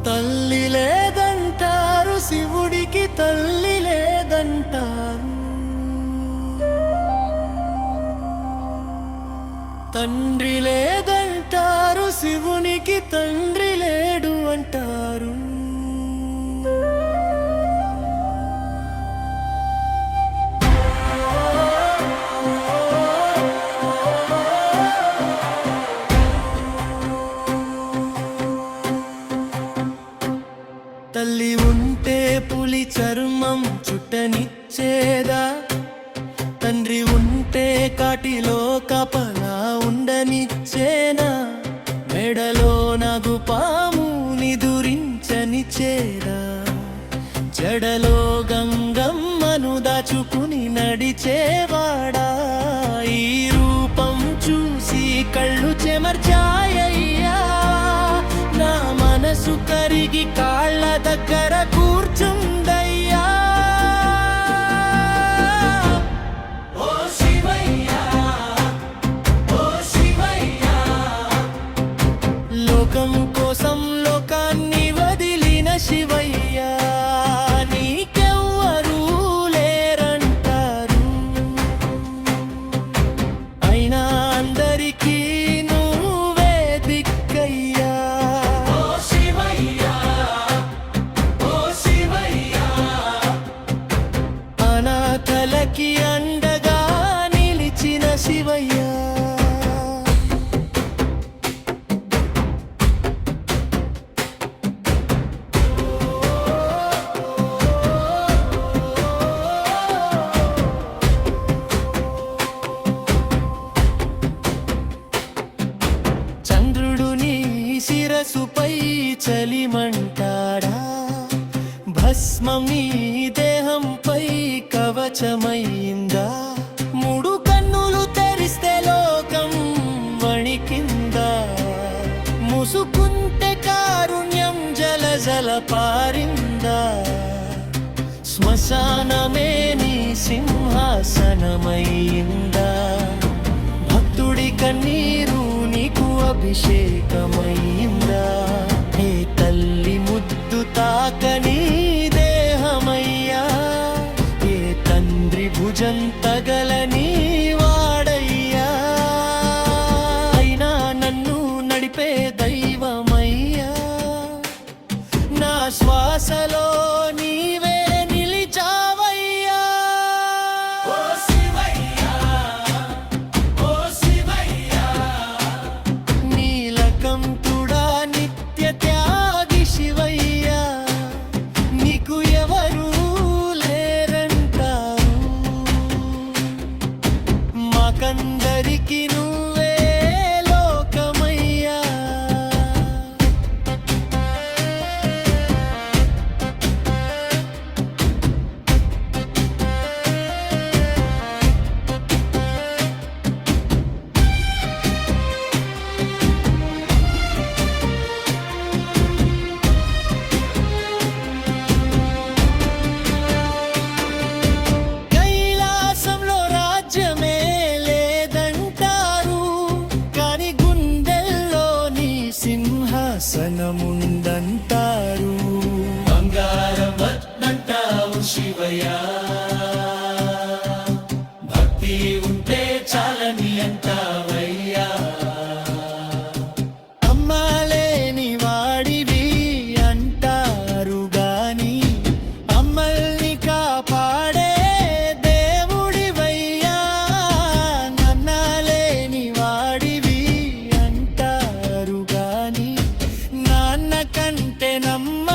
తల్లి లేదంటారు, శివుడికి తల్లి లేదంటారు. తండ్రి లేదంటారు, శివునికి తండ్రి లేడు అంటారు. తల్లి ఉంటే పులి చర్మం చుట్టనిచ్చేదా, తండ్రి ఉంటే కాటిలో కపలా ఉండనిచ్చేనా, మెడలో నాగుపాము నిదురించనిచ్చేదా, జడలో గంగమ్మను దాచుకుని నడిచేవాడా. ఈ రూపం చూసి కళ్ళు చెమర్చాయ్యా, నా మనసు కరిగి కాళ్ళ దగ్గర కూర్చుందయ్యా. ఓ శివయ్యా, ఓ శివయ్యా, లోకం కోసం లోకాన్ని వదిలిన శివయ్యా, నీకెవ్వరూ లేరంటారు. అయినా అందరికీ నువ్వే దిక్కయ్యా. అనాథలకి అండగా నిలిచిన శివయ్యా. చంద్రుడు నీ శిరసుపై చలిమంటాడా, భస్మం నీ దేహంపై కవచమైందా, మూడు కన్నులు తెరిస్తే లోకం వణికిందా, ముసుకుంటే కారుణ్యం జల పారిందా, శ్మశానమే నీ సింహాసనమైందా, భక్తుడి కన్నీరు నీకు అభిషేకమైందా, ఏ తల్లి ముద్దు తాకని దేహమయ్యా, ఏ తండ్రి భుజం తగలని వాడయ్యా, అయినా నన్ను నడిపే దైవమయ్యా, నా శ్వాసలో నీవే నిలిచావయ్యా. ఓ శివయ్యా, ఓ శివయ్యా, నీలకంఠుడా నిత్య త్యాగి శివయ్యా, నీకు ఎవరు లేరంటారు. మాకందరికి నువ్వే లోకమయ్యా. కైలాసంలో రాజ్యమే లేదంటారు, కాని గుండెల్లో నీ సింహాసనముందంటారు. బంగారం వద్దంటావు శివయ్యా, భక్తి ఉంటే చాలని అంటావయ్యా. అమ్మలేని వాడివి అంటారు గాని, అమ్మల్ని కాపాడే దేవుడివయ్యా. నన్నలేని వాడివి అంటారు గాని, నాన్న కంటే నమ్మ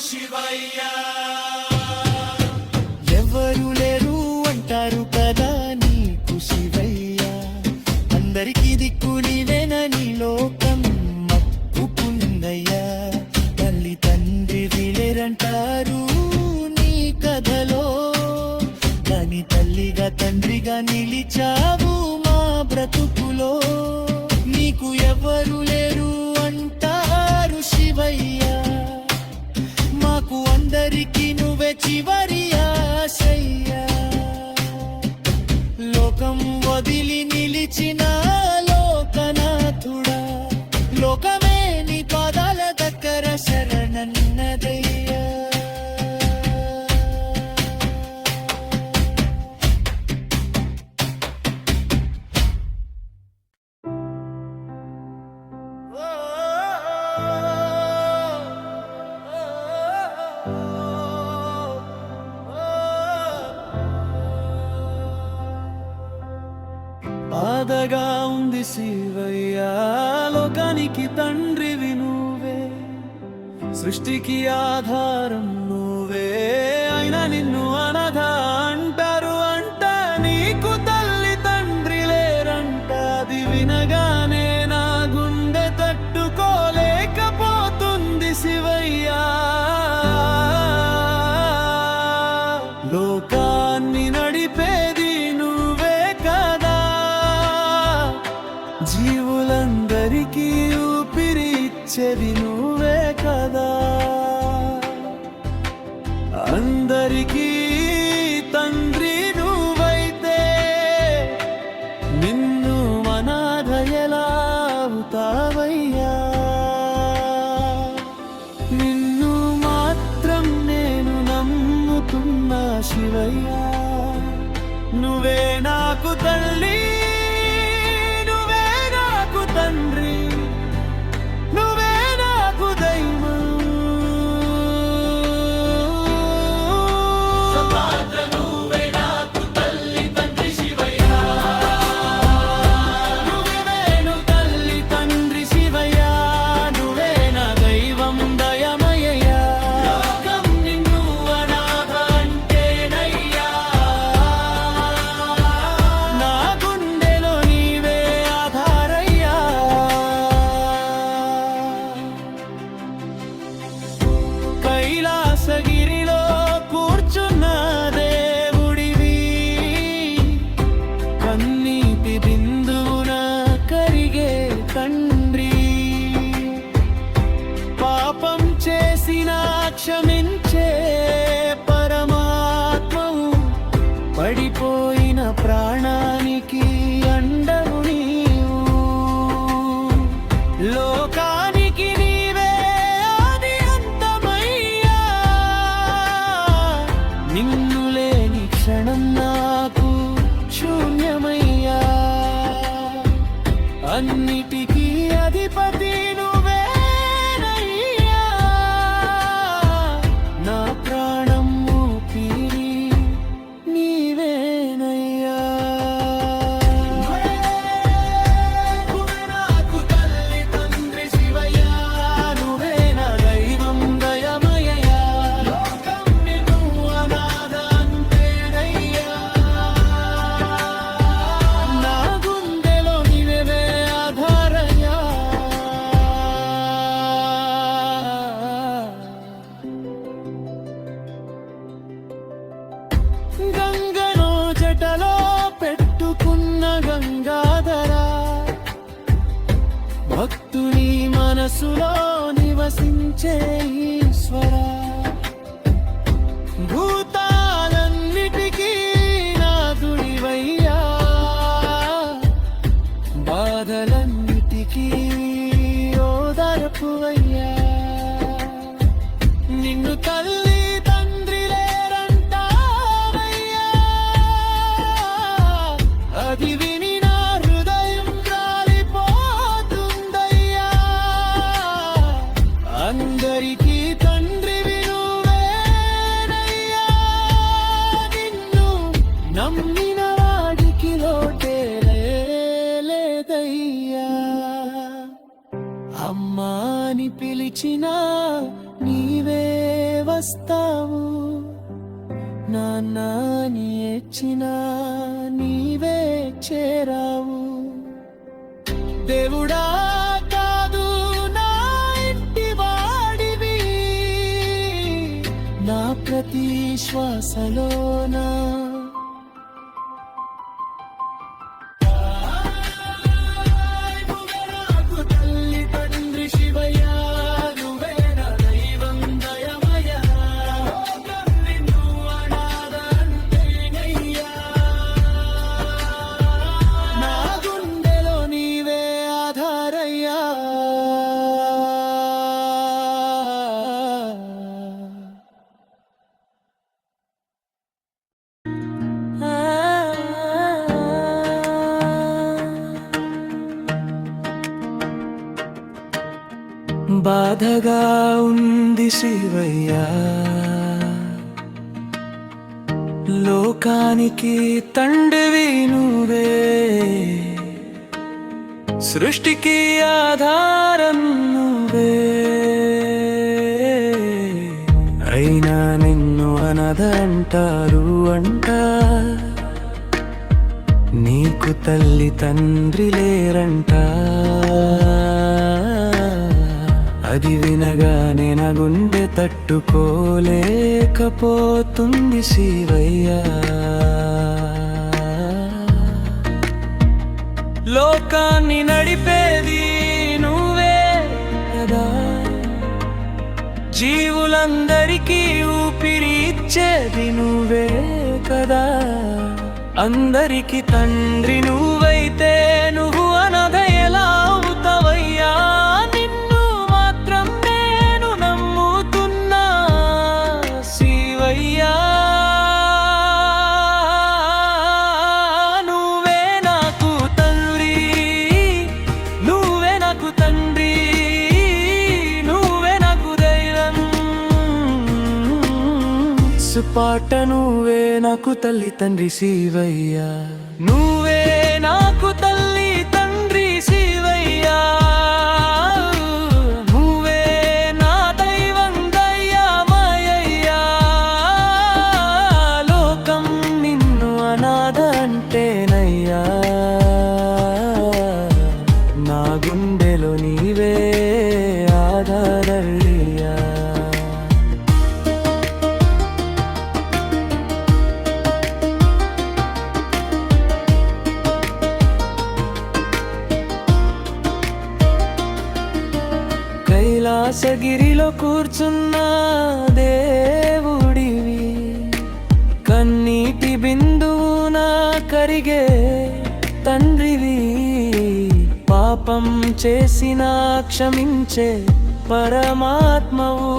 శివయ్య. ఎవరు లేరు అంటారు కదా నీకు శివయ్య, అందరికీ దిక్కు నీవేనని లోకం మప్పుకుందయ్యా. తల్లి తండ్రి వీలేరంటారు నీ కథలో, కానీ తల్లిగా తండ్రిగా నిలిచావు మా బ్రతుకులో. నీకు ఎవరు లేరు అంటారు శివయ్య, మాకు అందరికీ నువ్వే చివరి ఆశయ్యా. లోకం వదిలి నిలిచిన లోకనాథుడా, లోకమే నీ పాదాల దగ్గర శరణన్నదయ్యా. బాధగా ఉంది శివయ్య, లోకానికి తండ్రివి నువ్వే, సృష్టికి ఆధారం నువ్వే, అయినా నిన్ను అనాథ అంటారు అంట. నీకు తల్లి తండ్రి లేరంట, అది వినగానే నా గుండె తట్టుకోలేకపోతుంది శివయ్య. లోకాన్ని నడిపేది నువ్వే కదా, జీవులందరికీ ఊపిరి ఇచ్చేది నువ్వే కదా. అందరికీ తండ్రి నువ్వైతే నిన్ను అనాథ ఎలా అవుతావయ్యా. నిన్ను మాత్రం నేను నమ్ముతున్నా శివయ్య, నువ్వే నాకు తల్లి, నువ్వే నాకు తండ్రి, నువ్వే నాకు దైవం. నువ్వే నాకు తల్లి తండ్రి శివయ్య, నువ్వేను తల్లి తండ్రి శివయ్య, నువ్వే నా దైవం దయమయ్యా. లోకం నిన్ను అనాథ అంటేనయ్యా, నా గుండెలో నీవే ఆధారయ్యా. కైలాసగిరిలో కూర్చున్న దేవుడివి, కన్నీటి బిందువున కరిగే తండ్రి, పాపం చేసిన క్షమించే పరమాత్మవు, పడిపోయిన ప్రాణానికి అండవు నీవు. లోకానికి నీవే ఆది అంతమయ్యా, నిన్ను లేని క్షణం నాకు శూన్యమయ్యా. అన్నిటికీ అధిపతి నువ్వేనయ్యా, నా ప్రాణం ఊపిరి నీవేనయ్యా. నువ్వే నాకు తల్లి తండ్రి శివయ్య, నువ్వే నా దైవం దయమయ్యా. లోకం నిన్ను అనాథ అంటేనయ్యా, నా గుండెలో నీవే ఆధారయ్యా. గంగను జటలో పెట్టుకున్న గంగాధరా, భక్తుని మనసులో నివసించే ఈశ్వరా, భూతాలన్నిటికీ నాథుడివయ్యా, బాధలన్నిటికీ ఓదార్పువయ్యా. నిన్ను తల్లి తండ్రి లేరంటావయ్యా, అది విని నా హృదయం కాలిపోతుందయ్యా. అందరికీ తండ్రివి నువ్వేనయ్యా, నిన్ను నమ్మిన వాడికి లోటే లేదయ్యా. అమ్మా అని పిలిచినా నీవే వస్తావు, నాన్న నీ ఏడ్చినా నీవే చేరావు. దేవుడా కాదు నా ఇంటి వాడివి, నా ప్రతి శ్వాసలోనా బాధగా ఉంది శివయ్య, లోకానికి తండ్రివి నువ్వే, సృష్టికి ఆధారం నువ్వే. అయినా నిన్ను అనదంటారు అంట, నీకు తల్లి తండ్రి లేరంట. అది వినగానే నా గుండె తట్టుకోలేకపోతుంది శివయ్య. లోకాన్ని నడిపేది నువ్వే కదా, జీవులందరికీ ఊపిరి ఇచ్చేది నువ్వే కదా. అందరికి తండ్రి నువ్వైతే నువ్వు అనాథ ఎలా అవుతావయ్యా? నిన్ను మాత్రం నేను నమ్ముతున్నా శివయ్యా. నువ్వే నాకు తండ్రి, నువ్వే నాకు తండ్రి, నువ్వే నాకు దైవం. సుపాట నువ్వే నాకు తల్లి తండ్రి శివయ్యా. నువ్వే నాకు తల్లి తండ్రి శివయ్యా. నువ్వే నా దైవం దయ్యామయ్యా. లోకం నిన్ను అనాథ అంటేనయ్యా, నా గుండెలో నీవే ఆధారయ్యా. కైలాసగిరిలో కూర్చున్న దేవుడివి, కన్నీటి బిందువున కరిగే తండ్రివి. పాపం చేసిన క్షమించే పరమాత్మవు,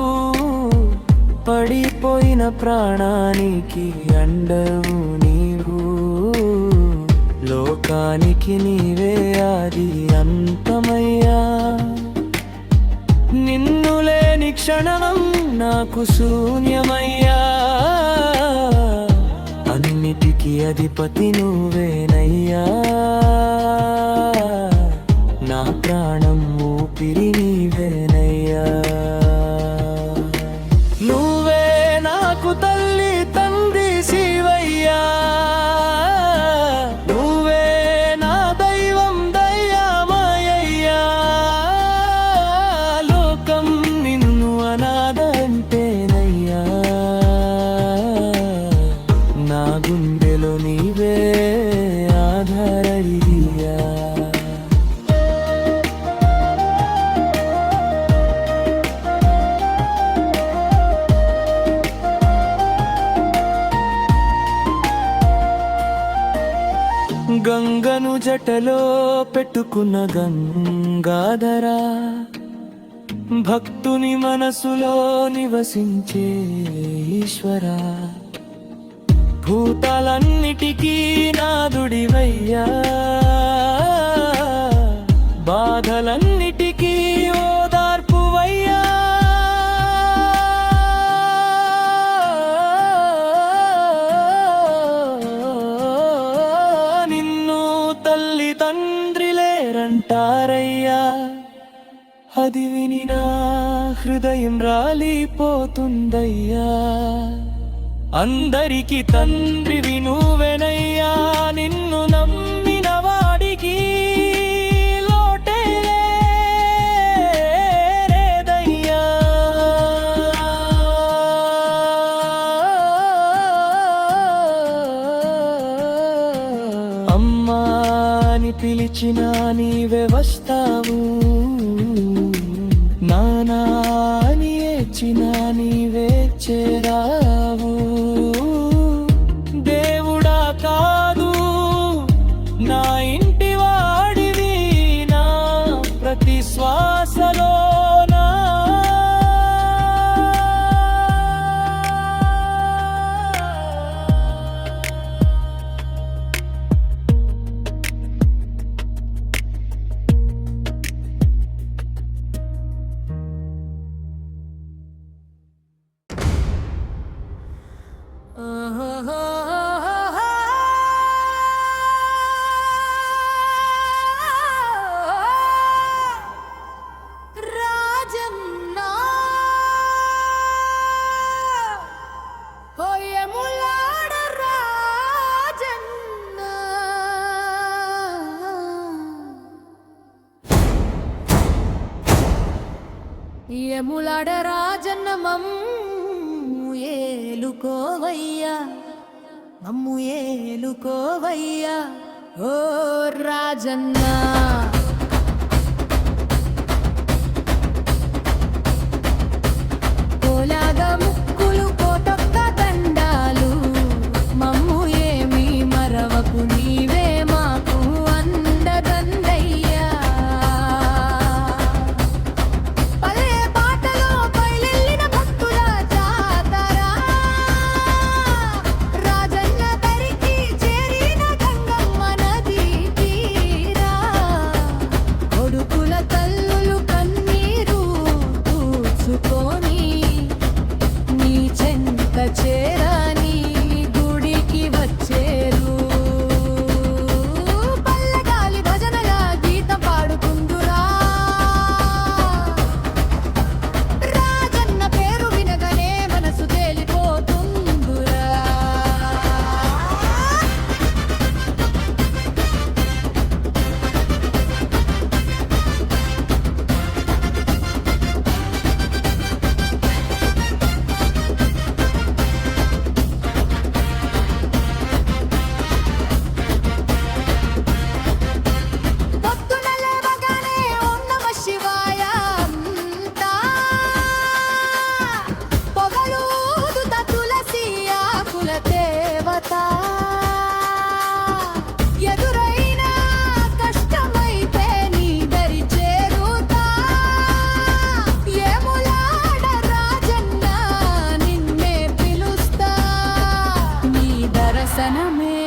పడిపోయిన ప్రాణానికి అండవు నీవు. లోకానికి నీవే ఆది అంతమయ్యా. నిన్ను లేని క్షణం నాకు శూన్యమయ్యా. అన్నిటికీ అధిపతి నువ్వేనయ్యా. నా ప్రాణం ఊపిరి నీవేనయ్యా. నువ్వే నాకు తల్లి తండ్రి శివయ్యా. నువ్వే నా దైవం దయ్యామయ్యా. లోకం నిన్ను అనాథ అంటేనయ్యా, నా గుండెలో నీవే ఆధారయ్యా. గంగను జటలో పెట్టుకున్న గంగాధరా, భక్తుని మనసులో నివసించే ఈశ్వరా. భూతాలన్నిటికీ నాదుడివయ్యా, బాధలన్నిటికీ ఓదార్పువయ్యా. నిన్ను తల్లి తండ్రి లేరంటారయ్యా, అది విని నా హృదయం రాలిపోతుందయ్యా. అందరికి తండ్రివి నువ్వెనయ్యా, నిన్ను నమ్మిన వాడికి లోటే లేదయ్యా. అమ్మా అని పిలిచినా నీవే వస్తావు, నానా అని ఏడ్చినా నీవే చేరావు. దేవుడా కాదు నా ఇంటి వాడివి, నా ప్రతి శ్వాసలోనా ఎములాడ రాజన్న మమ్ము ఏలుకోవయ్యా, మమ్ము ఏలుకోవయ్యా ఓ రాజన్న. కోలాగా ముక్కులు కోటొక్క దండాలు, మమ్ము ఏమి మరవకు నీవే మాకు అందదండయ్యా. చేరాని గుడికి వచ్చేరు, పల్లగాలి భజనల గీతం పాడుకుందురా. రాజన్న పేరు వినగానే మనసు తేలిపోతుందురా. ఎదురైనా కష్టమైతే నీ దరి చేరుతా. ఏములాడ రాజన్న నిన్నే పిలుస్తా, నీ దర్శనమే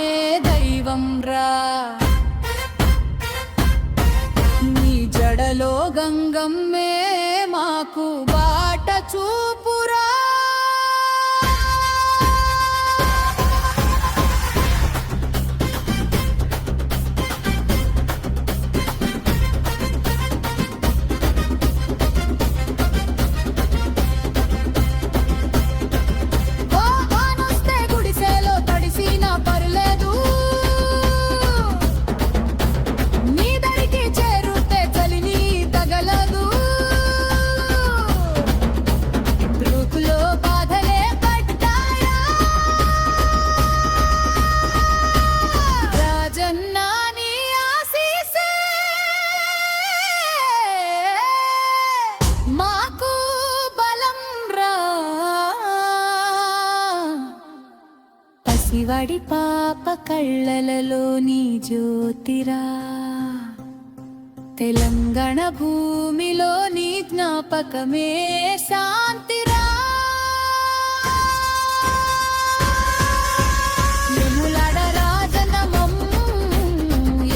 దైవం రా. నీ జడలో గంగమ్మే మాకు బాట చూపురా. శివడి పాప కళ్ళలలోని జ్యోతిరా, తెలంగాణ భూమిలోని జ్ఞాపకమే శాంతిరా. ఎములాడ రాజన్న మమ్ము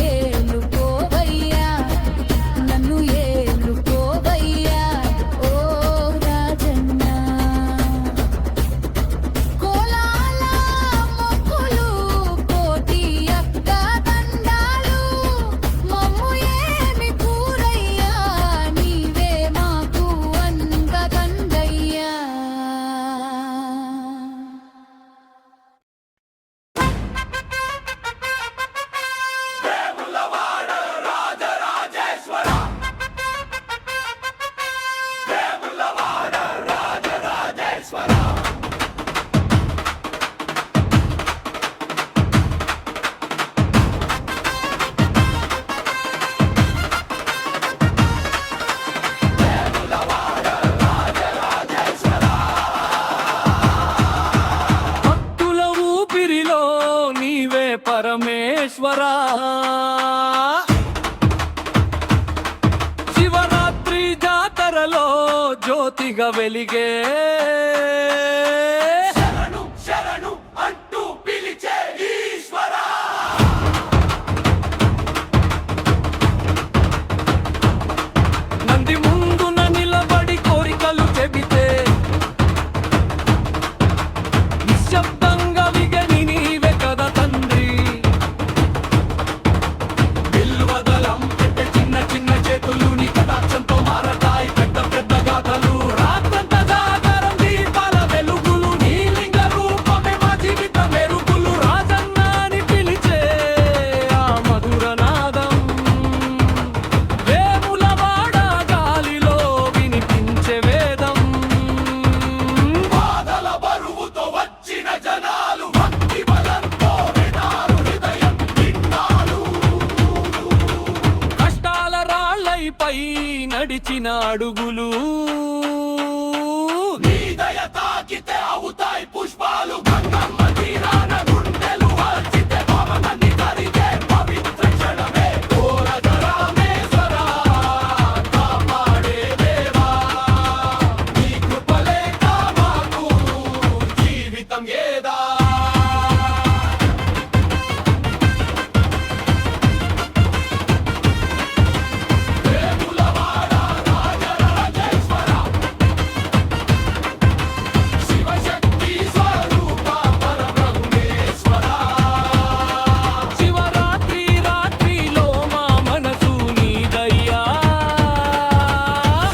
ఏలుకోవయ్యా, నన్ను ఏలుకోవయ్యా ఓ రాజన్న. కోలాల మొక్కులు కోటి అక్క దండాలు, మమ్ము ఏమి కూరయ్యా నీవే మాకు అందదండయ్యా. పరమేశ్వరా శివరాత్రి జాతరలో జ్యోతిగా వెలిగే నంది ముందున నిలబడి కోరికలు చెబితే నిశ్శబ్దంగా విగని నీవే కదా తండ్రి బిల్వదలం పెట్టే చిన్న చిన్న చేతులు నీ కటాక్షంతో మారతాయి పెద్ద పెద్ద గాథలు రాత్రంతా జాగరం దీపాల వెలుగులు నీ లింగ రూపమే మా జీవిత మెరుగులు రాజన్న అని పిలిచే ఆ మధుర నాదం వేములవాడ గాలిలో వినిపించే వేదం బాధల బరువుతో వచ్చిన జనాలు భక్తి బలంతో వినారు హృదయం నిండాలు కష్టాల రాళ్ళైపై నడిచిన అడుగులు నీ దయ తాకితే అవుతాయి పుష్పాలు గంగమ్మ తీరాన గుండెలు హర్చితే పవనాన్ని కరిగే పవిత్ర క్షణమే ఘోర రామేశ్వరా కాపాడే దేవా నీ కృపలే మాకు జీవితం ఏదా వేములవాడ రాజరాజేశ్వర శివశక్తి స్వరూప పరబ్రహ్మేశ్వర శివరాత్రి రాత్రిలో మా మనసు నీదయ్యా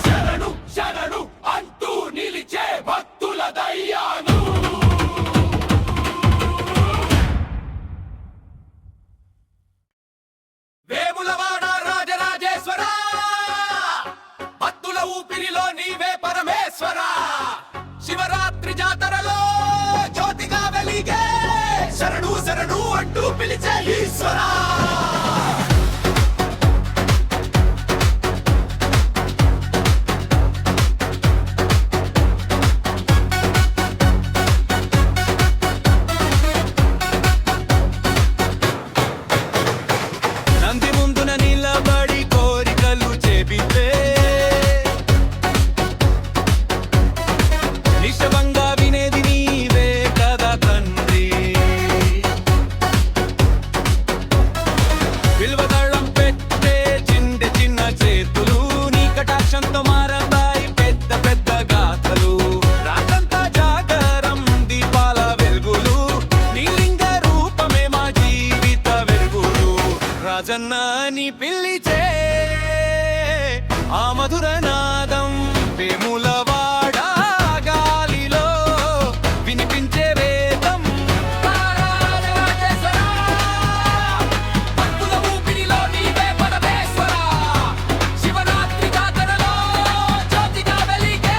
శరణు శరణు అంటూ నిలిచే భక్తుల దయ్యాను వేములవాడ రాజరాజేశ్వర భక్తుల ఊపిరిలో నీవే పరమేశ్వర శివరాత్రి జాతరలో జ్యోతిగా వెలిగే శరణు శరణు అంటూ పిలిచే ఈశ్వరా నంది ముందున నిలబడి కోరికలు చెబితే నిశ్శబ్దంగా వినేది నీవే కదా తండ్రి బిల్వదళం పెట్టే చిన్న చిన్న చేతులు నీ కటాక్షంతో మారతాయి పెద్ద పెద్ద గాథలు రాత్రంతా జాగరం దీపాల వెలుగులు నీ లింగ రూపమే మా జీవిత వెలుగులు రాజన్న అని పిలిచే ఆ మధుర నాదం వేములవాడ గాలిలో వినిపించే వేదం రాజరాజేశ్వర భక్తుల ఊపిరిలో నీవే పరమేశ్వర శివరాత్రి జాతరలో జ్యోతిగా వెలిగే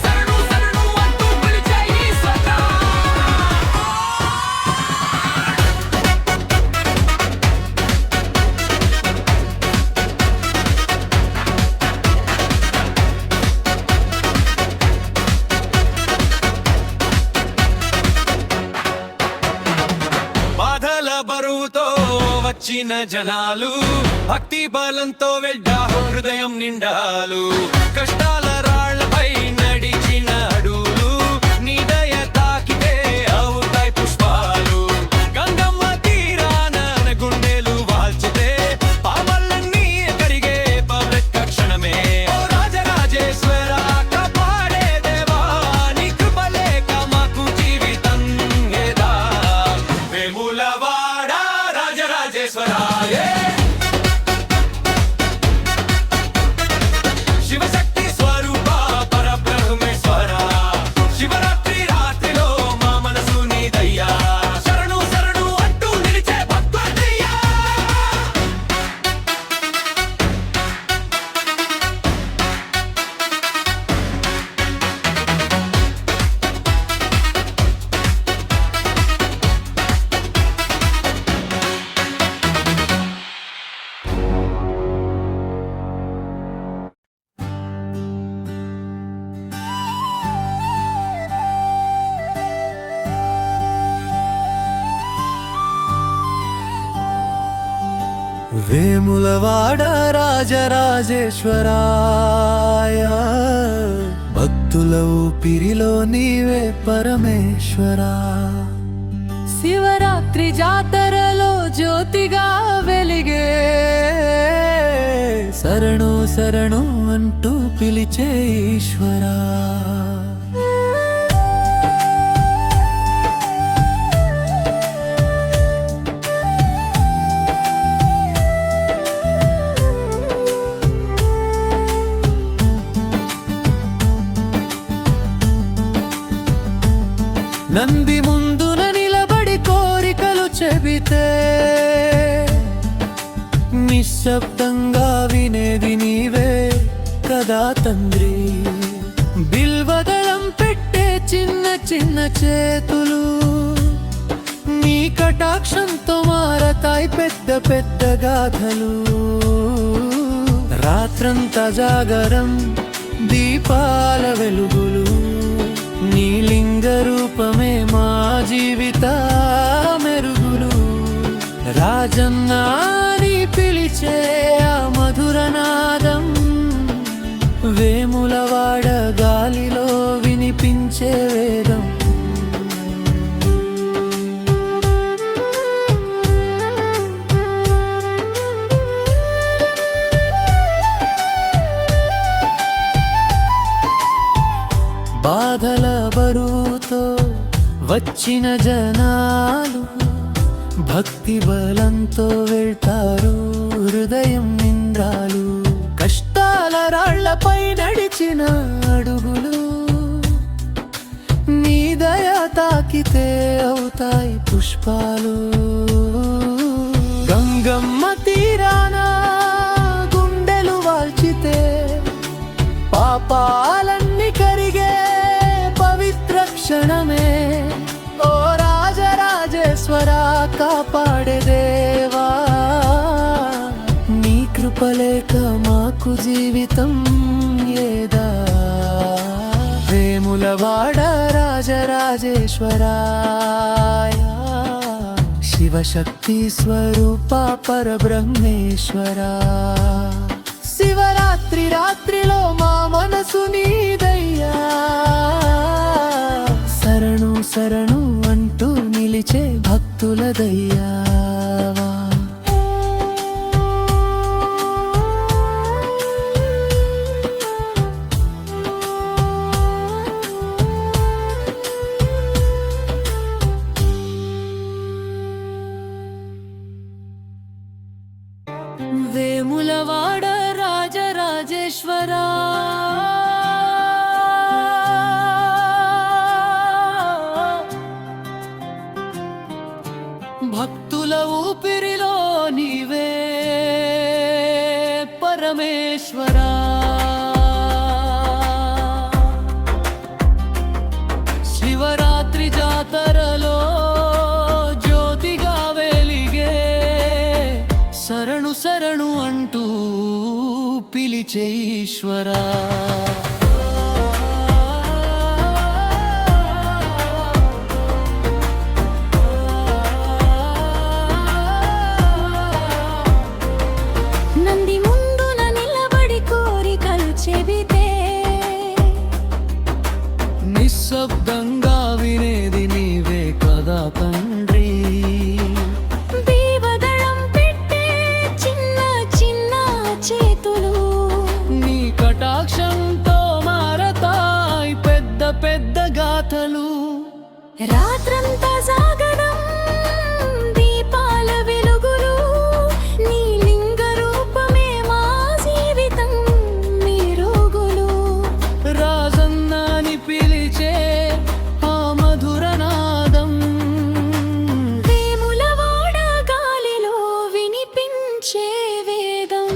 శరణు శరణు అంటూ పిలిచే ఈశ్వర బాధల బరువుతో వచ్చిన జనాలు భక్తి బలంతో వెళ్ళారు హృదయం నిండాలు కష్టాల రాళ్లపై నడిచిన అడుగులు నీ దయ తాకితే అవుతాయి పుష్పాలు గంగమ్మ తీరాన గుండెలు వాల్చితే పావలన్నీ కరిగే పవిత్ర క్షణమే ఓ రాజరాజేశ్వర కాపాడే దేవా నీ కృపలేక మాకు జీవితం ఏదా వేములవాడ రాజరాజేశ్వర శివశక్తి స్వరూప పరబ్రహ్మేశ్వర వేములవాడ రాజరాజేశ్వరాయ భక్తుల ఊపిరిలో నీవే పరమేశ్వరా శివరాత్రి జాతరలో జ్యోతిగా వెలిగే శరణు శరణు అంటూ పిలిచే ఈశ్వరా నంది ముందున నిలబడి కోరికలు చెబితే నిశ్శబ్దంగా వినేది నీవే కదా తండ్రి బిల్వదళం పెట్టే చిన్న చిన్న చేతులు నీ కటాక్షంతో మారతాయి పెద్ద పెద్ద గాథలు రాత్రంతా జాగరం దీపాల వెలుగులు నీ లింగ రూపమే మా జీవిత మెరుగులు రాజన్నా నీ పిలిచే ఆ మధురనాదం వేములవాడ గాలిలో వినిపించే వేదం బాధల బరువుతో వచ్చిన జనాలు భక్తి బలంతో వెళ్తారు హృదయం నింద్రాలు కష్టాల రాళ్లపై నడిచిన అడుగులు నీ దయ తాకితే అవుతాయి పుష్పాలు గంగమ్మ తీరాన గుండెలు వాల్చితే పాపాలన్నీ కరిగే పవిత్ర క్షణమే ఓ రాజరాజేశ్వర కాపాడే దేవా నీ కృపలేక మాకు జీవితం ఏదా వేములవాడ రాజరాజేశ్వరాయ శివశక్తి స్వరూప పరబ్రహ్మేశ్వరా శివరాత్రి రాత్రిలో మా మనసు నీదయ్యా శరణు శరణు అంటూ నిలిచే భక్తుల దయ్యా వేములవాడ రాజరాజేశ్వరా భక్తుల ఊపిరిలో నీవే పరమేశ్వరా శివరాత్రి జాతరలో జ్యోతిగా వెలిగే శరణు శరణు అంటూ పిలిచే ఈశ్వరా నంది ముందున నిలబడి కోరికలు చెబితే నిశ్శబ్దంగా వినేది నీవే కదా తండ్రి దీవదళం పెట్టే చిన్న చిన్న చేతులు నీ కటాక్షంతో మారతాయి పెద్ద పెద్ద గాథలు రాత్రంతా జాగరం దీపాల వెలుగులు నీ లింగ రూపమే మా జీవితం మెరుగులు రాజన్నాని పిలిచే ఆ మధురనాదం వేములవాడ గాలిలో వినిపించే వేదం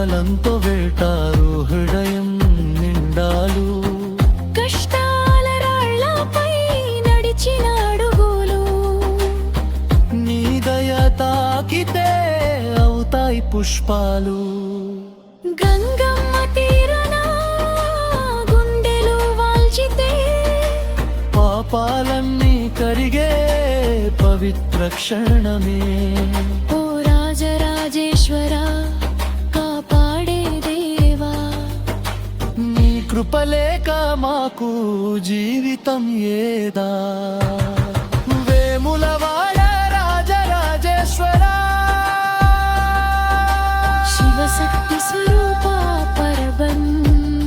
బలంతో వేటారు హృదయం నిండాలు. కష్టాల రాళ్ళపై నడిచిన అడుగులు నీ దయ తాకితే అవుతాయి పుష్పాలు. గంగమ్మ తీరన గుండెలు వాల్చితే పాపాలన్నీ కరిగే పవిత్ర క్షణమే. ఓ రాజరాజేశ్వర కాపాడే దేవా, నీ కృపలేక మాకు జీవితం ఏదా. వేములవాడ రాజరాజేశ్వర శివశక్తి స్వరూప పరబ్రహ్మేశ్వర,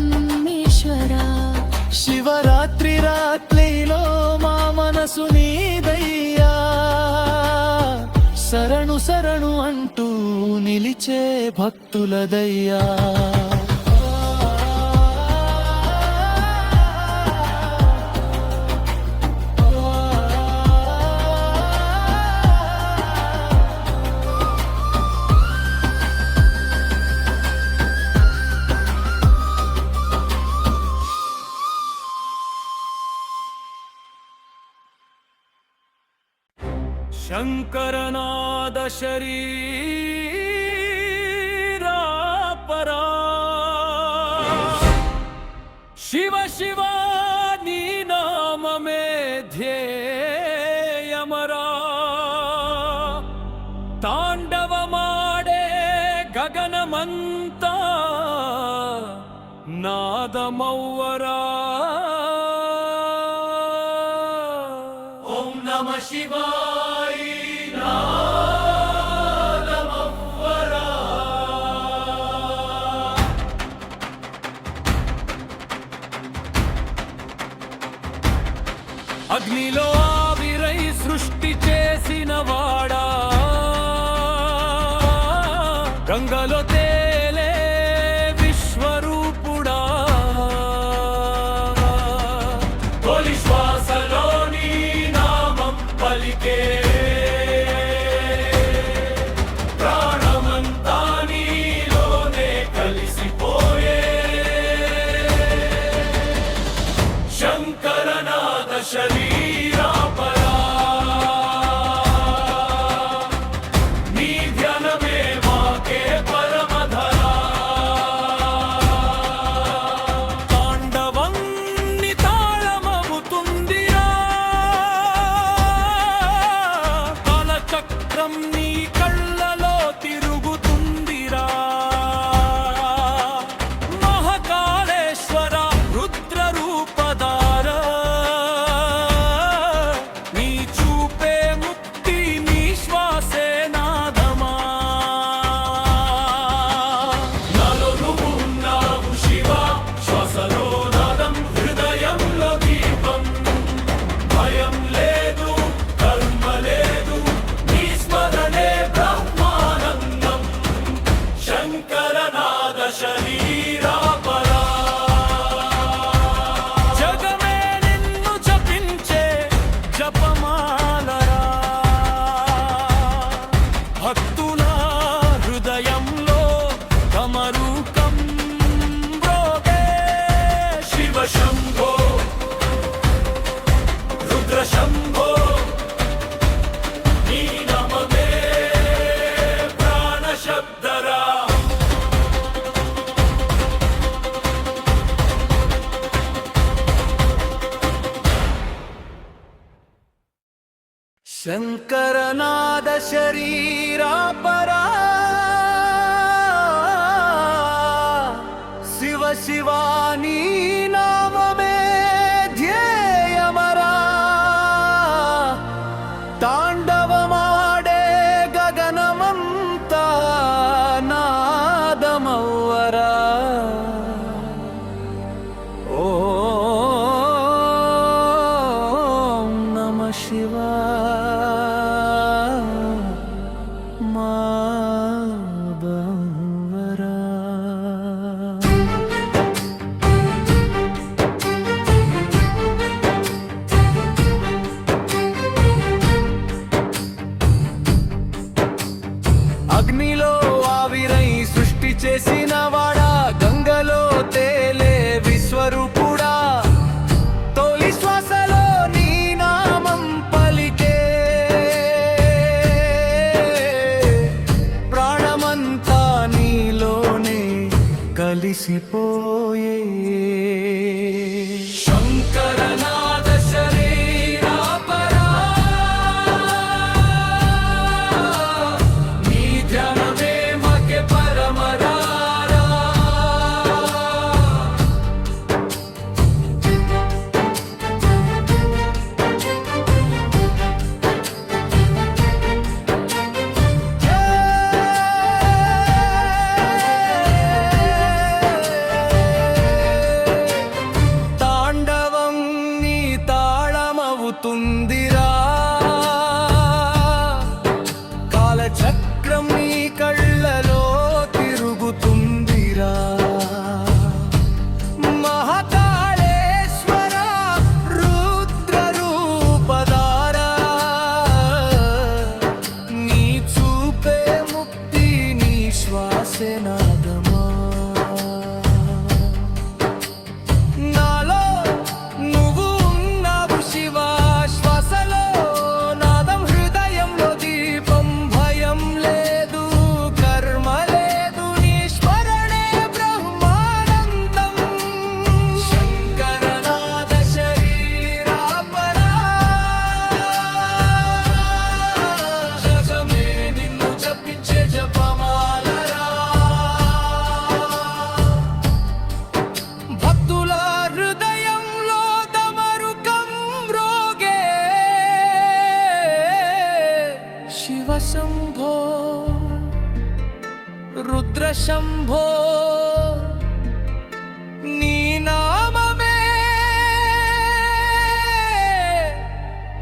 శివరాత్రి రాత్రిలో మా మనసు నీదయ్యా. శరణు శరణు అంటూ నిలిచే భక్తులదయ్యా. శంకరనాద శరీరా పరా, శివ శివ నీ నామమే ధ్యేయమరా. తాండవమాడే గగనమంతా నాదమౌవరా. ఓం నమ శివాయ నాదమౌవరా. అగ్నిలో ఆవిరై సృష్టి చేసిన వాడా, గంగలో తేలే విశ్వరూపుడా. తొలి శ్వాసలో నీ నామం పలికే ప్రాణమంతా నీలోనే కలిసిపోయే. శంకరనాద శరీరా పరా, నీ ధ్యానమే మాకే పరమధరా. తాండవాన్ని తాళమవుతుందిరా, కాలచక్రం నీ కళ్ళలో తిరుగుతుందిరా. మహాకాళేశ్వర రుద్ర రూపధార, నీ చూపే ముక్తి నీ శ్వాసే నాదమా. నాలో నువ్వు ఉన్నావు శివ, శ్వాసలో నాదం హృదయంలో దీపం. భయం లేదు కర్మ లేదు నీ స్మరణే బ్రహ్మానందం. శంకరనాద శరీరా పరా, జగమే నిన్ను జపించే జపమాలరా. భక్తుల హృదయంలో కమరూకం మ్రోగే. శివ శంభో రుద్ర శంభో, నీ నామమే ప్రాణ శబ్దరా. శంకరనాద శరీరా పరా, శివ శివా నీ నామమే ధ్యేయమరా. తాండవమాడే గగనమంతా నాదమౌవరా. ఓం నమ శివాయ మాధవరా. మారుతుందిరా కాలచక్రం నీ కళ్ళలో తిరుగుతుందిరా మహాకాళేశ్వర రుద్ర రూపధారా నీ చూపే ముక్తి నీ శ్వాసే నాదమా నాలో నువ్వు ఉన్నావు శివ శ్వాసలో నాదం హృదయంలో దీపం భయం లేదు కర్మ లేదు నీ స్మరణే బ్రహ్మానందం శంకరనాథ శరీరాపరా జగమే నిన్ను జపించే జపమాలరా భక్తుల హృదయంలో దమరుకం మ్రోగే శివ శంభో రుద్ర శంభో నీ నామమే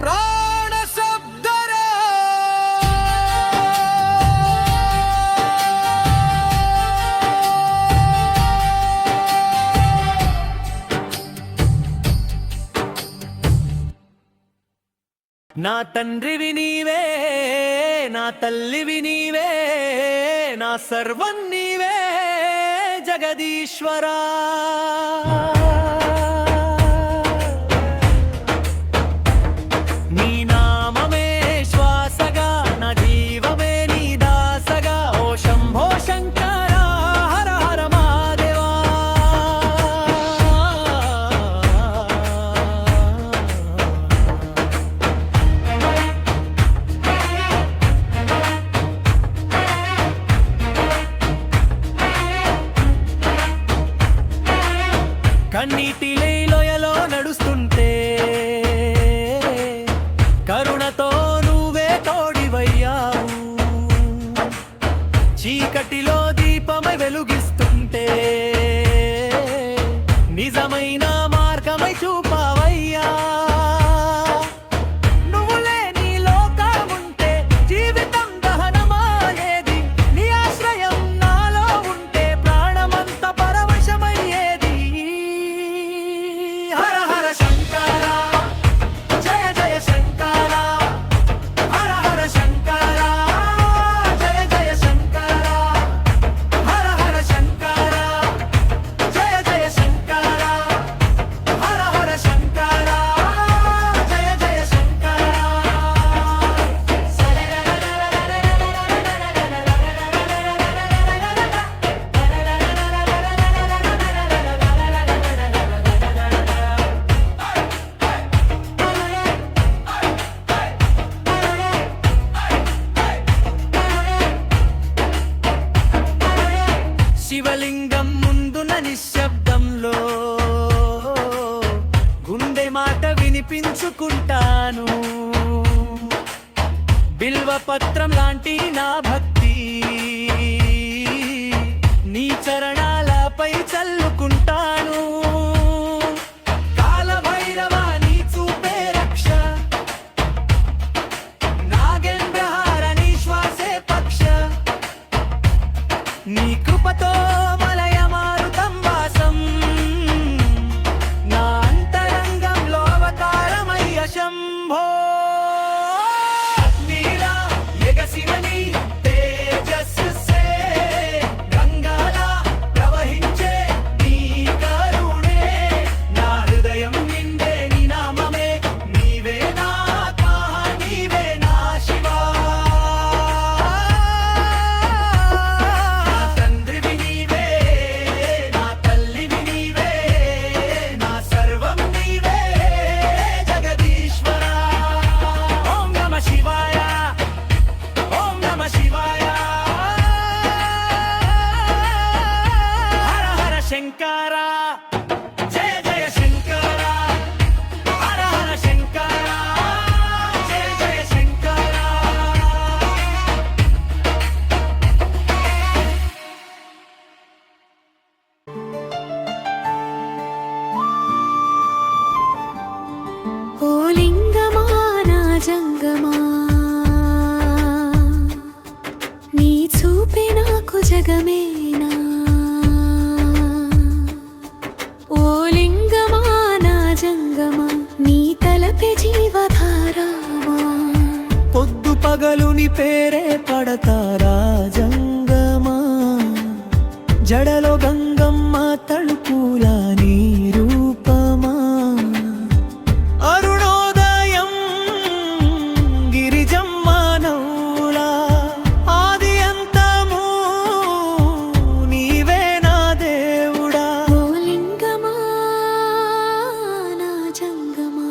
ప్రాణ శబ్దరా నా తండ్రివి నీవే నా తల్లివి నీవే నా సర్వం నీవే జగదీశ్వరా నీ నామమే శ్వాసగా నా జీవమే నీ దాసగా ఓ శంభో శంకర హర హర మహాదేవా కన్నీటి లోయలో నడుస్తుంటే కరుణతో నువ్వే తోడివయ్యావు చీకటిలో దీపమై వెలుగిస్తుంటే నిజమైన మార్గమై చూపావయ్యా నువ్వు లేని లోకముంటే జీవితం దహనమాయేది నీ ఆశ్రయం నాలో ఉంటే ప్రాణమంత పరవశమయ్యేది హర హర శంకర జయ జయ శంకర హర హర శంకర జయ జయ శంకర హర హర శంకర జయ జయ శంకర హర హర శంకర జయ జయ శంకర శివలింగం ముందున నిశ్శబ్దంలో గుండె మాట వినిపించుకుంటాను బిల్వపత్రం లాంటి నా భక్తి నీ చరణాలపై చల్లుకుంటాను కాలభైరవ నీ చూపే రక్ష నాగేంద్రహార నీ శ్వాసే పక్ష నీ కృపతో మలయ మారుతం వాసం నా అంతరంగంలో అవతారమయ్య శంభో నీలా ఎగసివని తేజస్సే గంగాలా ప్రవహించే జంగమా నీ చూపే నాకు జగమేనా ఓ లింగమా నా జంగమా నీ తలపే జీవధారమా పొద్దు పగలు నీ పేరే పడతారా జంగమా జడలో గంగమ్మ తడుపుల నీ రూపమా అరుణోదయం గిరిజమ్మ నౌలా ఆది అంతము నీవే నా దేవుడా ఓ లింగమా నా జంగమా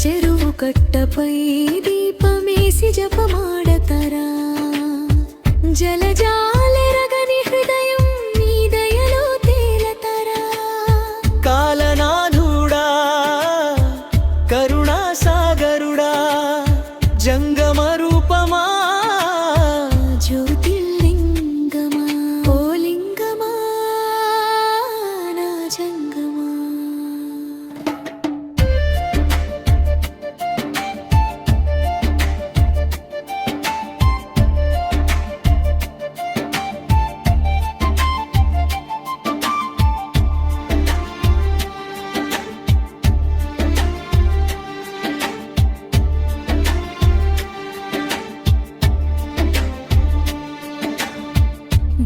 చెరువు కట్టపై దీపమేసి జపమాడతరా జలజాలెరగని హృదయం నీ దయలో తేలతరా కాలనాథుడా కరుణా సాగరుడా జంగమ రూపమా జ్యోతిర్లింగమా ఓ లింగమా నా జంగమా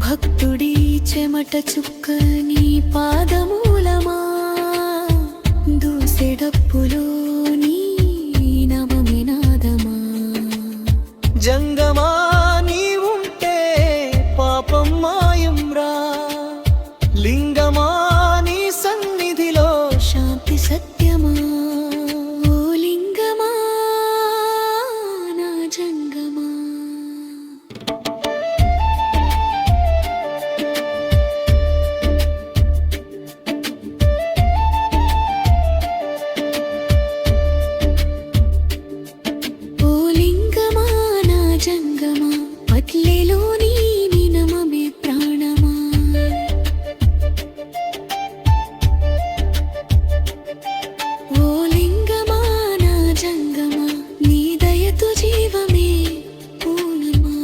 భక్తుడి చెమట చుక్క నీ పాదమూలమా దూసెడప్పులో నీ నవమినాదమా జంగమా నీ ఉంటే పాపం మాయంరా లింగమా నీ సన్నిధిలో శాంతి సత్యమా ఓ లింగమా నా జంగమా ఓ లింగమా నా జంగమా పట్లెలోని నినమమే ప్రాణమా ఓ లింగమా నా జంగమా నీ దయతో జీవమే పూర్ణమా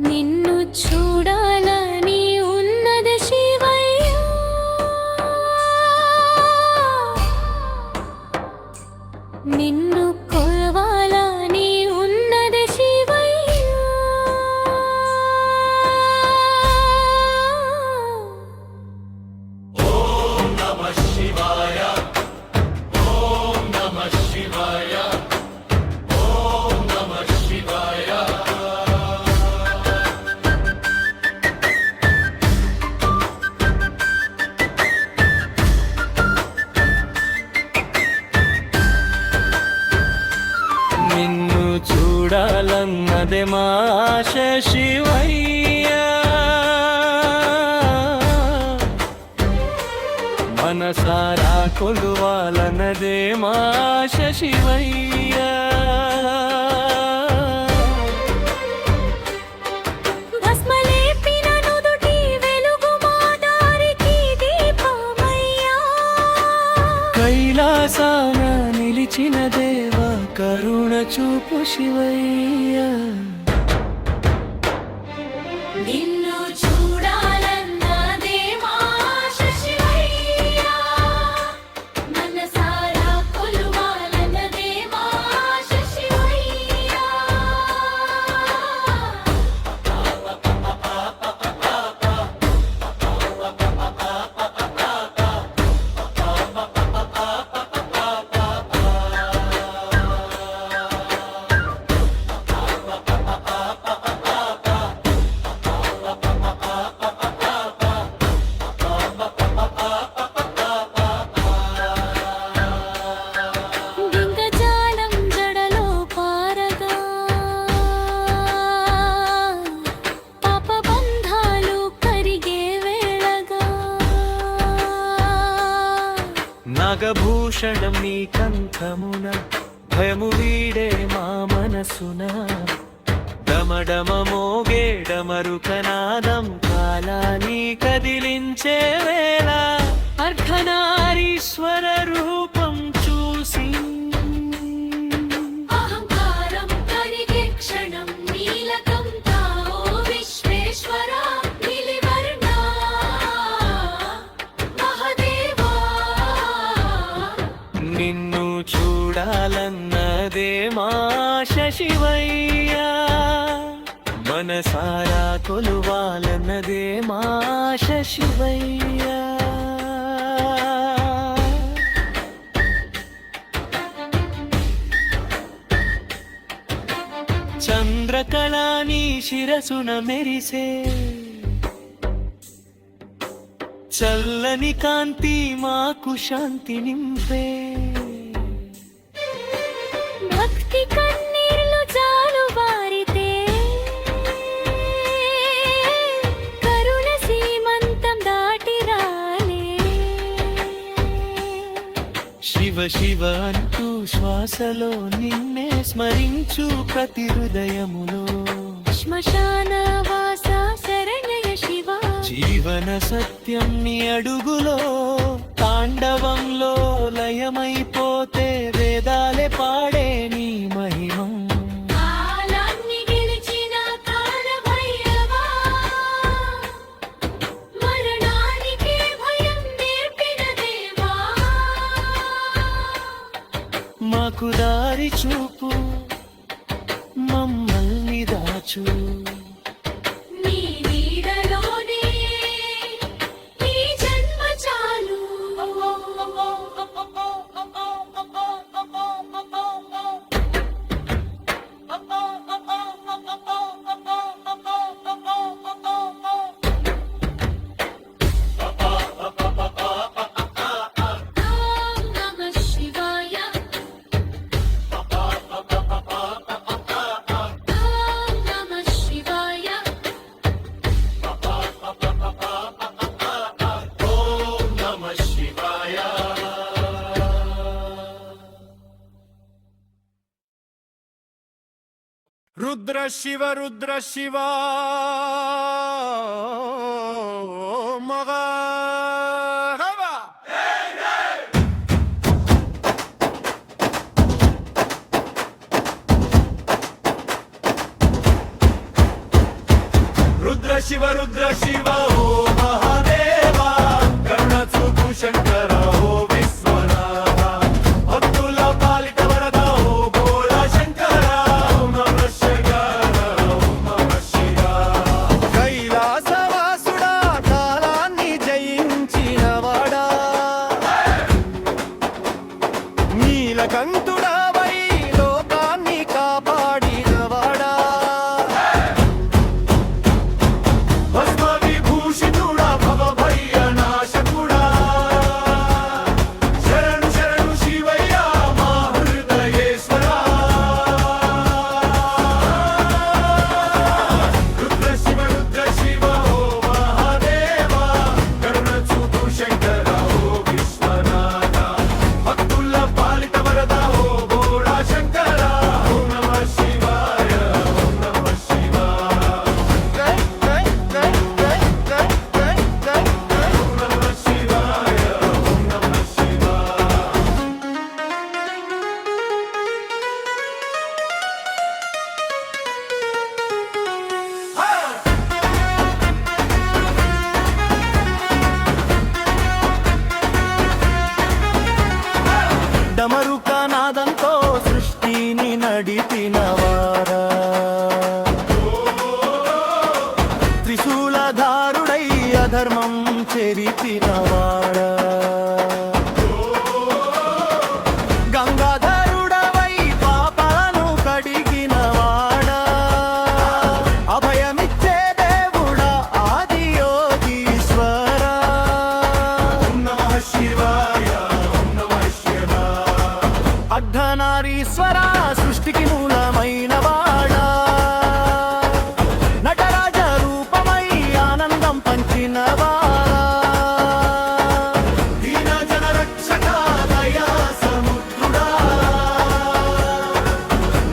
నిన్ను చూడాలని ఉన్నది శివయ్య నిన్ను కొలవాలని ఉన్నది శివయ్య నమః శివాయ ఓం నమః శివాయ ఓం నమః శివాయ నిన్ను చూడాలన్నదే మా ఆశ శివయ్యా మనసారా కొలువాలన్నదే మా ఆశ శివయ్యా భస్మలేపిన నుదుటి వెలుగు మా దారికి దీపమయ్యా కైలాసాన నిలిచిన దేవ కరుణ చూపు శివయ్య. నిన్ను చూడాలన్నదే మా ఆశ శివయ్య, మనసారా కొలువాలన్నదే మా ఆశ శివయ్య. గింగజాలం జడలో పారగా, పాపబంధాలు కరిగే వేళగా, నాగభూషణం నీ కంఠమున భయము వీడే మా మనసున. డమడమ మోగే డమరుకనాదం కాలాన్ని కదిలించే వేళ అర్ధనారీశ్వర రూపం చూసి అహంకారం కరిగే క్షణం నీలకంఠా ఓ విశ్వేశ్వర నిలివర్ణ మహదేవా. నిన్ను చూడాలన్నదే మా ఆశ శివయ్య, మనసారా కొలువాలన్నదే మా ఆశ శివయ్య. చంద్రకళాని శిరసున మెరిసే చల్లని కాంతి మాకు శాంతి నింపే. భక్తి కన్నీర్లు జాలువారితే కరుణ సీమంతం దాటి రాలే. శివ శివ అంటూ శ్వాసలో నిన్నే స్మరించు ప్రతి హృదయములో శ్మశాన వాస శరణయ శివ, జీవన సత్యం నీ అడుగులో తాండవంలో లయమైపోతే వేదాలే పాడే నీ మహిమం. కాలాన్ని గెలిచిన కాలభైరవా, మరణానికి భయం నేర్పిన దేవా. మాకు దారి చూపు మమ్మల్ని దాచు. నీ నీడలోనే ఈ జన్మ చాలు. ఓం నమః శివాయ, ఓం నమః శివాయ. రుద్ర శివ రుద్ర శివ మగ రుద్ర శివ రుద్ర శివ ఓ మహాదేవా, కరుణ చూపు శంకర ఓ విశ్వనాథ, భక్తుల పాలిట వరద ఓ భోళా శంకర. ఓం నమః శివాయ, ఓం నమః శివాయ. కైలాసవాసుడా, కాలాన్ని జయించినవాడా, నీలకంఠుడా వై లోకాన్ని కాపాడినవాడా, భస్మ విభూషితుడా భవభయ నాశకుడా, శరణు శరణు శివయ్య మా హృదయేశ్వరా. రుద్ర శివ ఓ మహాదేవా, కరుణ చూపు శంకర ఓ విశ్వనాథ, భక్తుల పాలిత వరద ఓ డమరుక నాదంతో సృష్టిని నడిపినవారా త్రిశూలధారుడై అధర్మం చెరిపినవాడా గంగాధరుడవై పాపాలను కడిగినవాడా అభయమిచ్చే దేవుడా ఆది యోగీశ్వరా ఓం నమః శివాయ ఓం నమః శివాయ అర్ధనారీశ్వర సృష్టికి మూలమైన వాడా నటరాజ రూపమై ఆనందం పంచినవాడా దీన జన రక్షక దయా సముద్రుడా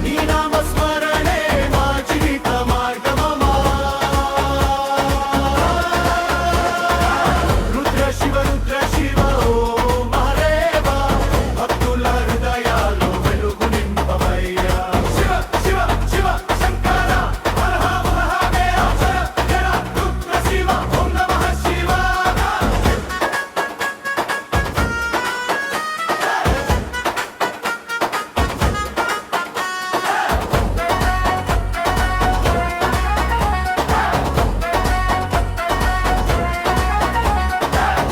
నీ నామ స్మరణే మా జీవిత మార్గమమా రుద్ర శివ ఓం మహాదేవ భక్తుల హృదయాలు వెలుగు నింపవయ్యా శివ శివ శివ శంకర హర హర మహాదేవ జయ జయ రుద్ర శివ ఓం నమః శివాయ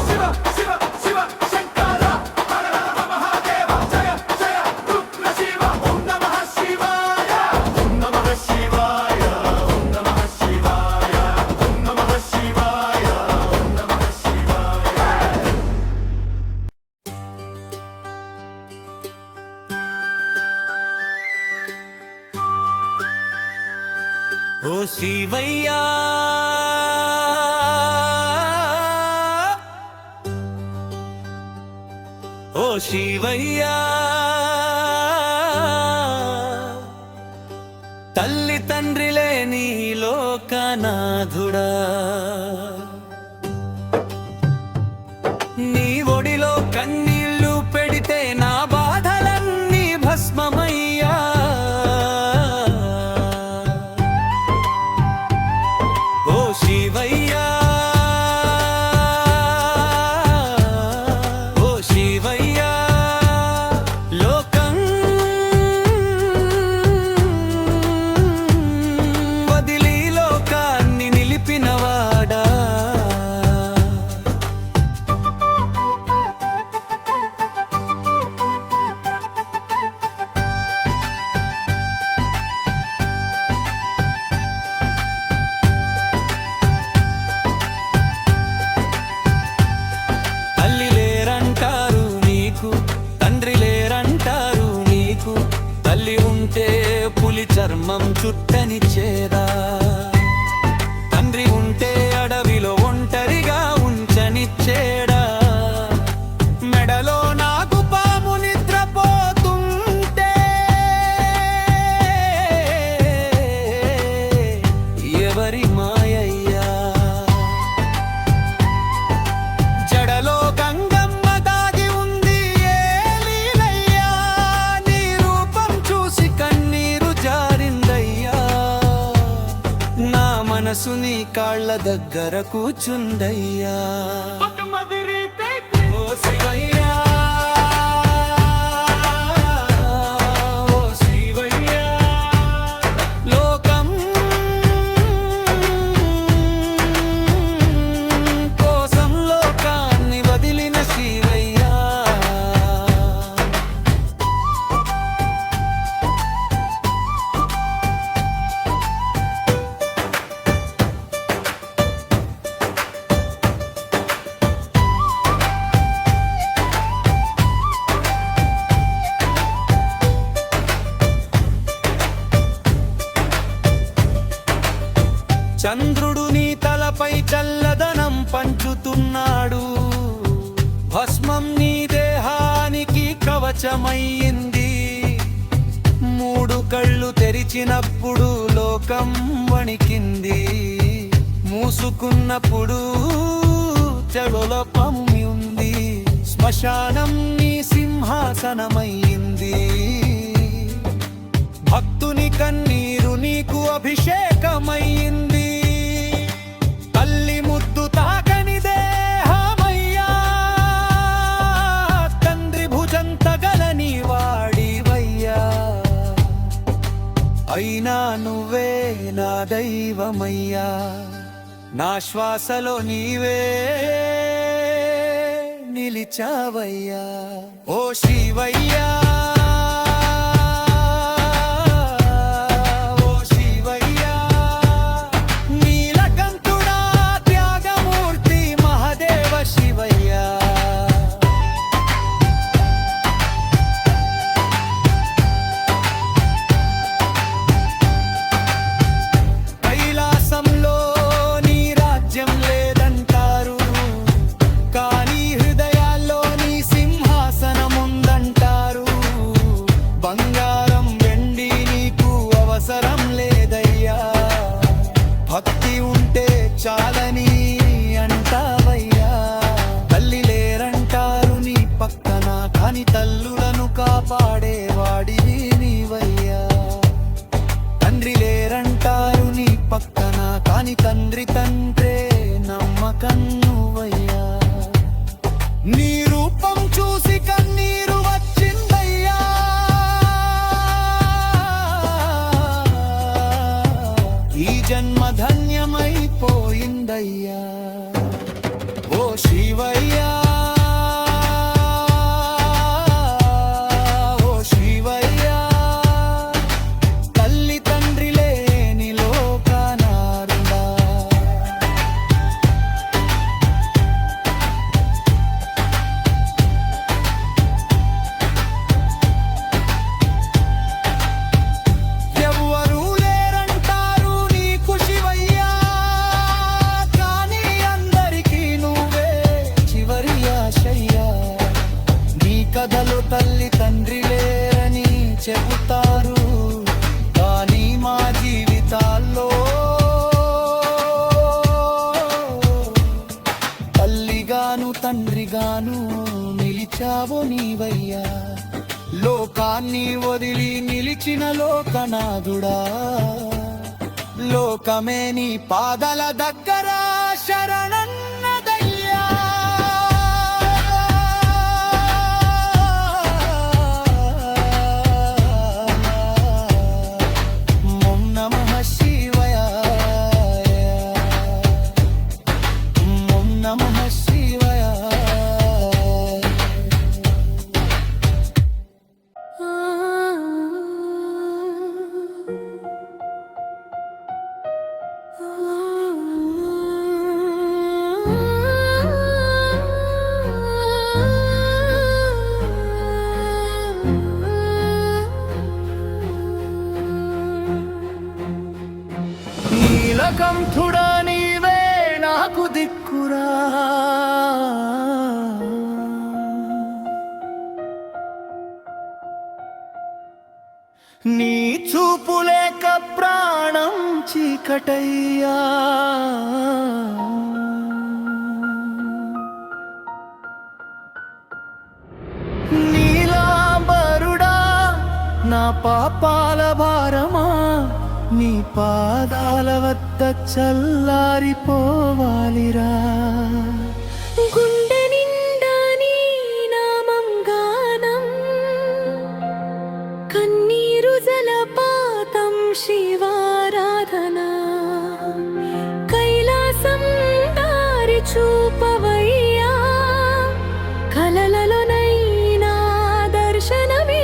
శివ శివ శివ శంకర హర హర మహాదేవ జయ జయ రుద్ర శివ ఓం నమః శివాయ ఓం నమః శివాయ ఓం నమః శివాయ ఓం నమః శివాయ ఓం నమః శివాయ ఓ శివయ్యా ఓ శివయ్యా తల్లి తండ్రి లేని లోకనాథుడా నీ ఒడిలో కన్నీళ్లు పెడితే నా బాధలన్నీ భస్మమయ్యా ఓ శివయ్యా ఓ శివయ్యా లోకం వదిలి లోకాన్ని నిలిపినవాడా తల్లి లేరంటారు నీకు తండ్రి లేరంటారు నీకు తల్లి ఉంటే పులి చర్మం చుట్టని చేరా తండ్రి ఉంటే అడవిలో ఒంటరిగా ఉంచనిచ్చేడా మెడలో నాకు పాము నిద్రపోతుంటే ఎవరి మాయయ్యా జడలో గంగమ్మ దాగి ఉంది ఏ లీలయ్యా నీ రూపం చూసి కన్నీరు జారిందయ్యా నా మనసు నీ కాళ్ళ దగ్గర కూచుందయ్యా ఓ శివయ్యా ఓ శివయ్యా లోకం కోసం లోకాన్ని వదిలిన శివయ్యా చంద్రుడు నీ తలపై చల్లదనం పంచుతున్నాడు భస్మం నీ దేహానికి కవచమయ్యింది మూడు కళ్ళు తెరిచినప్పుడు లోకం వణికింది మూసుకున్నప్పుడు చెడుల పమ్మి ఉంది శ్మశానం నీ సింహాసనమయ్యింది భక్తుని కన్నీరు నీకు అభిషేకమయ్యింది తల్లి ముద్దు తాకని దేహమయ్యా తండ్రి భుజంతగల నీ అయినా నువ్వే నా దైవమయ్యా, నా శ్వాసలో నీవే నిలిచావయ్యా. ఓ శివయ్యా, ఓ శివయ్యా, నీలకంఠుడా త్యాగమూర్తి మహాదేవ శివయ్యా. కైలాసంలో నీ రాజ్యం లేదంటారు, కానీ హృదయాల్లో నీ సింహాసనముందంటారు. బంగారం వెండి నీకు అవసరం లేదయ్యా, భక్తి ఉంటే చాలని అంటావయ్యా. తల్లి లేరంటారు నీ పక్కన, కాని తల్లులను కాపాడేవాడివి నీవయ్యా. తండ్రి లేరంటారు నీ పక్కన, కాని తండ్రి తండ్రే నమ్మకం నువ్వయ్యా. నీ రూపం చూసి కన్నీరు వచ్చిందయ్యా, ఈ జన్మ ధన్యమైపోయిందయ్యా. ఓ శివయ్యా, ఓ శివయ్యా, తల్లి తండ్రి లేని లోకానారుడా. ఎవ్వరూ లేరంటారు నీకు శివయ్యా, కానీ అందరికీ నువ్వే చివరి ఆశయ్యా. నీ కథలో తల్లి తండ్రి లేరని చెబుతారు, కానీ మా జీవితాల్లో తల్లిగాను తండ్రిగాను నిలిచావో నీవయ్యా. లోకాన్ని వదిలి నిలిచిన లోకనాథుడా, లోకమే నీ పాదల దగ్గర శరణన్నదయ్యా. ఓం నమః శివాయ, ఓం నమః శివాయ. నీలకంఠుడా నీవే నాకు దిక్కురా, నీ చూపు లేక ప్రాణం చీకటయ్యా. నీలాంబరుడా నా పాపాల భారమా, నీ పాదాల వద్ద చల్లారిపోవాలిరా. గుండె నిండా నీ నామం గానం, కన్నీరు జలపాతం శివారాధన. కైలాసం దారి చూపవయ్యా, కలలలోనైనా దర్శనమివ్వవయ్యా.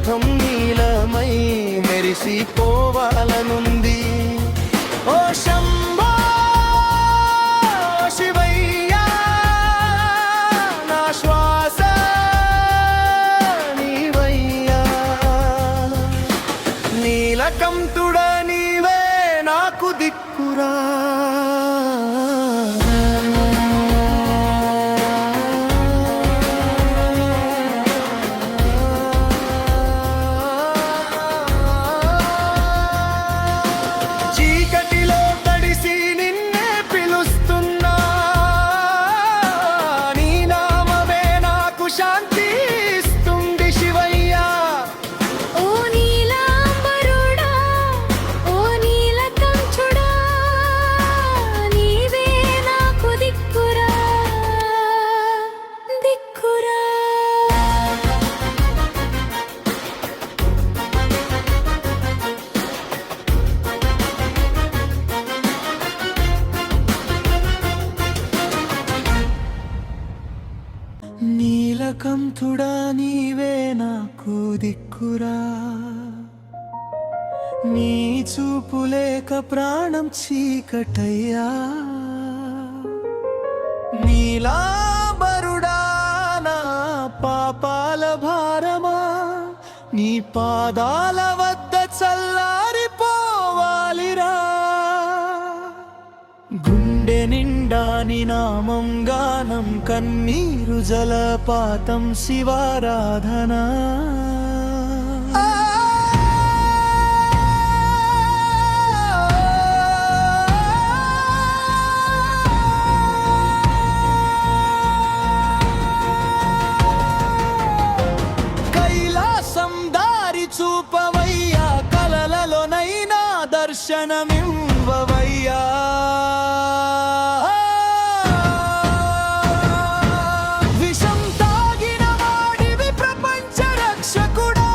కంఠం నీలమై మెరిసిపోవాలనుంది. ఓ శంభో శివయ్యా, నా శ్వాస నీవయ్యా, నీలకంఠుడ నీవే నాకు దిక్కురా. చీకటిలో తడిసి నిన్నే పిలుస్తున్నా, నీ నామమే నాకు శాంతి ఇస్తుంది శివయ్యా. ఓ నీలాంబరుడా, ఓ నీలకంఠుడా, నీవే నాకు దిక్కురా, దిక్కురా. నీలకంఠుడా నీవే నాకు దిక్కురా, నీ చూపు లేక ప్రాణం చీకటయ్యా. నీలాంబరుడా నా పాపాల భారమా, నీ పాదాల వద్ద చల్లారిపోవాలిరా. గుండె నిండా నీ నామం గానం, కన్నీరు జలపాతం శివారాధన. కైలాసం దారి చూపవయ్యా, కలలలోనైనా దర్శనమివ్వవయ్యా. విషం తాగిన వాడివి ప్రపంచ రక్షకుడా,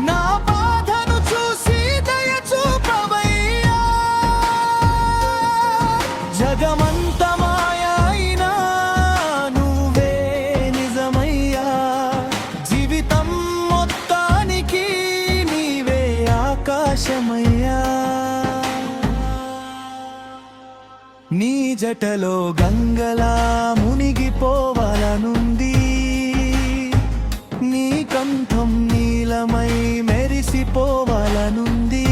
నా బాధను చూసి దయ చూపవయ్యా. జగమంత మాయ అయినా నువ్వే నిజమయ్యా, జీవితం మొత్తానికి నీవే ఆకాశమయ్యా. నీ జటలో గంగలా మునిగిపోవాలనుంది, నీ కంఠం నీలమై మెరిసిపోవాలనుంది.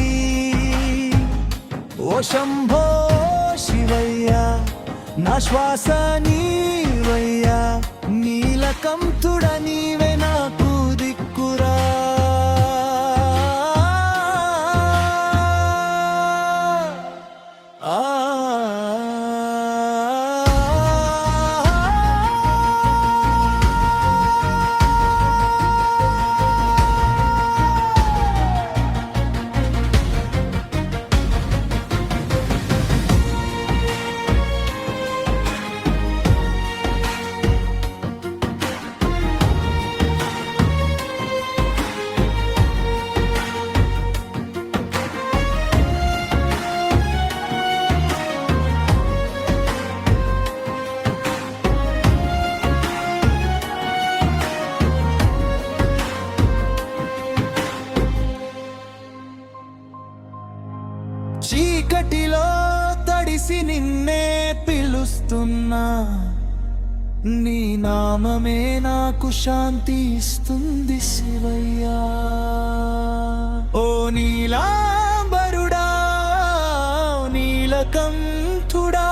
ఓ శంభో శివయ్యా, నా శ్వాస నీవయ్యా, నీలకంఠుడ నీవే నాకు దిక్కురా. చీకటిలో తడిసి నిన్నే పిలుస్తున్నా, నీ నామమే నాకు శాంతి ఇస్తుంది శివయ్యా. ఓ నీలాంబరుడా, నీలకంఠుడా,